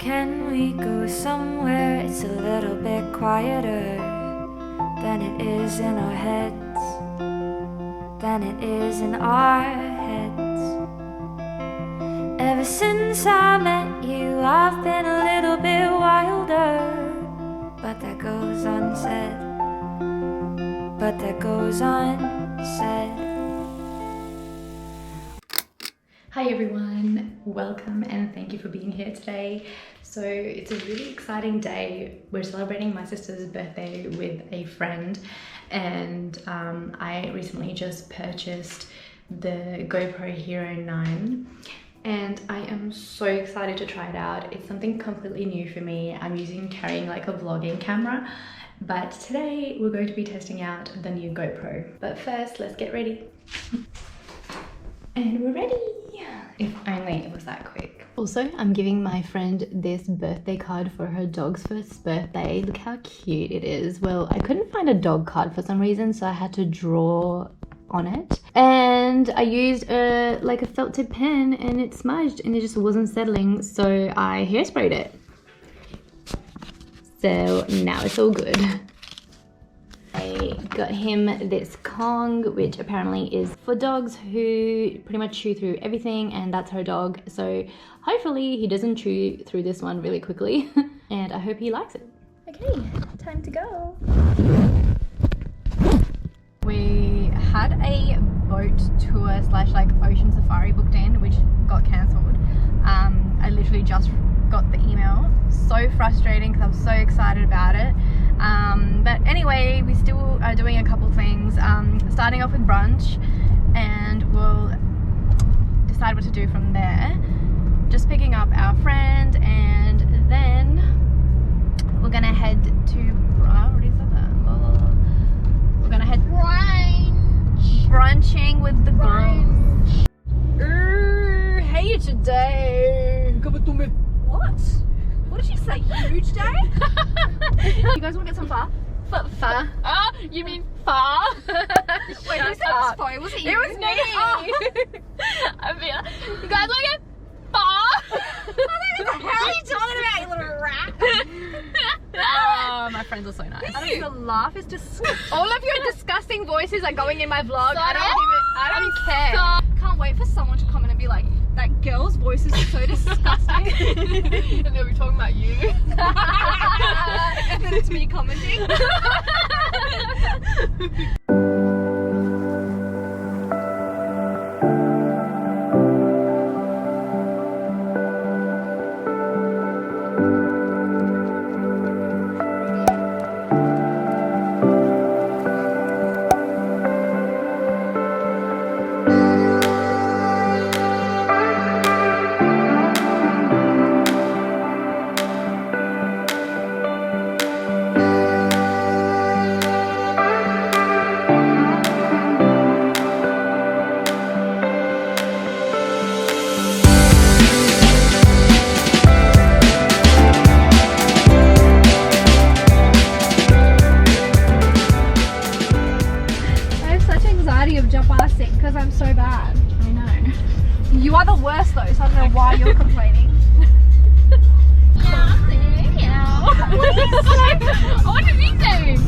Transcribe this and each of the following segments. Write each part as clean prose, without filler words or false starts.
Can we go somewhere it's a little bit quieter than it is in our heads, than it is in our heads? Ever since I met you, I've been a little bit wilder, but that goes unsaid, but that goes unsaid. Hi everyone, welcome and thank you for being here today. So it's a really exciting day. We're celebrating my sister's birthday with a friend, and I recently just purchased the GoPro Hero 9 and I am so excited to try it out. It's something completely new for me. I'm carrying like a vlogging camera, but today we're going to be testing out the new GoPro. But first, let's get ready. And we're ready. If only it was that quick. Also, I'm giving my friend this birthday card for her dog's first birthday. Look how cute it is. Well, I couldn't find a dog card for some reason, so I had to draw on it. And I used like a felt tip pen and it smudged and it just wasn't settling, so I hairsprayed it. So now it's all good. I got him this Kong, which apparently is for dogs who pretty much chew through everything, and that's her dog. So hopefully he doesn't chew through this one really quickly and I hope he likes it. Okay, time to go. We had a boat tour slash like ocean safari booked in, which got cancelled. I literally just got the email. So frustrating because I'm so excited about it. But anyway, we still are doing a couple things, starting off with brunch, and we'll decide what to do from there. Just picking up our friend, and then we're gonna head to we're gonna head brunching with the girls. Hey today. What? What did she say? Huge day? You guys want to get some pho? Pho? Oh, you mean pho? Wait, who said pho? Was it you? It was me. Oh. I feel, you guys want to get pho? What the hell are you talking about, you little rat? Oh, my friends are so nice. I don't even laugh. It's disgusting. All of your disgusting voices are going in my vlog. So, I don't care. So, can't wait for someone to comment and be like, that girl's voices are so disgusting. And they'll be talking about you. And then it's me commenting. Because I'm so bad. I know. You are the worst though, so I don't know why you're complaining. Yeah. What are you saying? What are you saying?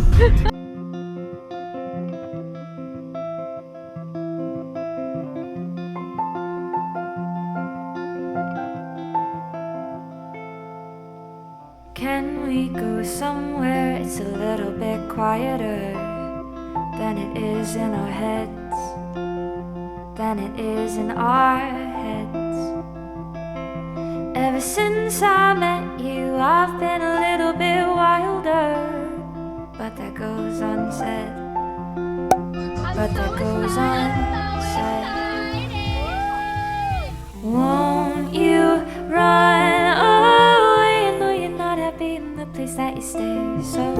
Can we go somewhere it's a little bit quieter than it is in our heads, than it is in our heads? Ever since I met you, I've been a little bit wilder, but that goes unsaid, but that goes unsaid. Won't you run away? I know you're not happy in the place that you stay, so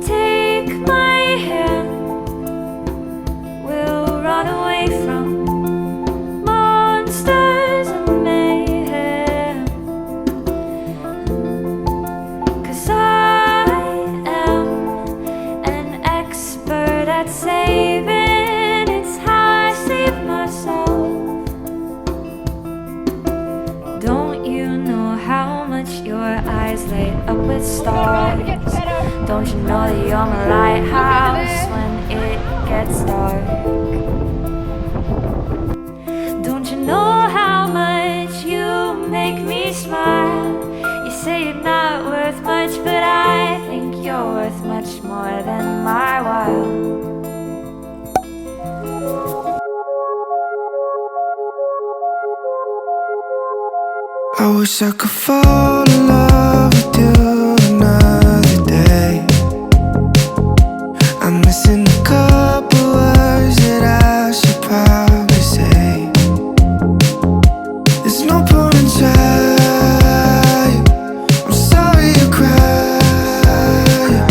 take my hand, we'll run away from monsters and mayhem. 'Cause I am an expert at saving, it's how I save myself. Don't you know how Don't you know that you're my lighthouse when it gets dark? Don't you know how much you make me smile? You say you're not worth much, but I think you're worth much more than my while. I wish I could fall in love with you another day. I'm missing a couple words that I should probably say. There's no point in trying. I'm sorry you cried.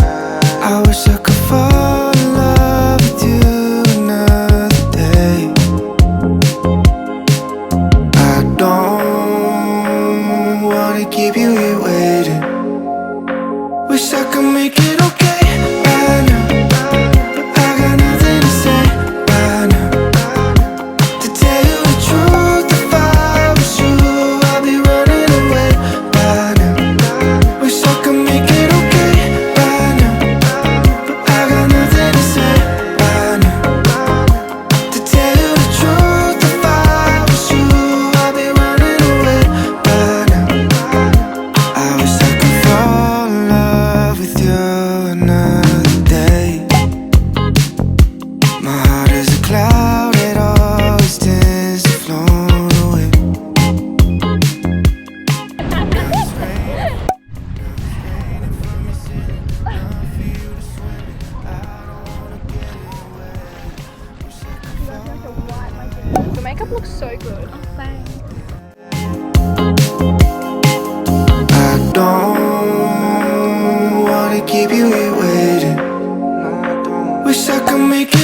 I wish I could fall in love with you another day. I don't wanna keep you here waiting. Wish I could make it okay by now, but I got nothing to say by now. To tell you the truth, if I was you, I'd be running away by now. Wish I could make it okay by now, but I got nothing to say by now. To tell you the truth, if I was you, I'd be running away by now. I wish I could fall in love with you another day. My heart is a cloud, it always tends to float away. Now it's raining from your city, time for you to swim it. I don't wanna get away. Wish I could fall. The makeup looks so good. Oh, thanks. I don't wanna keep you here waiting. Wish I could make it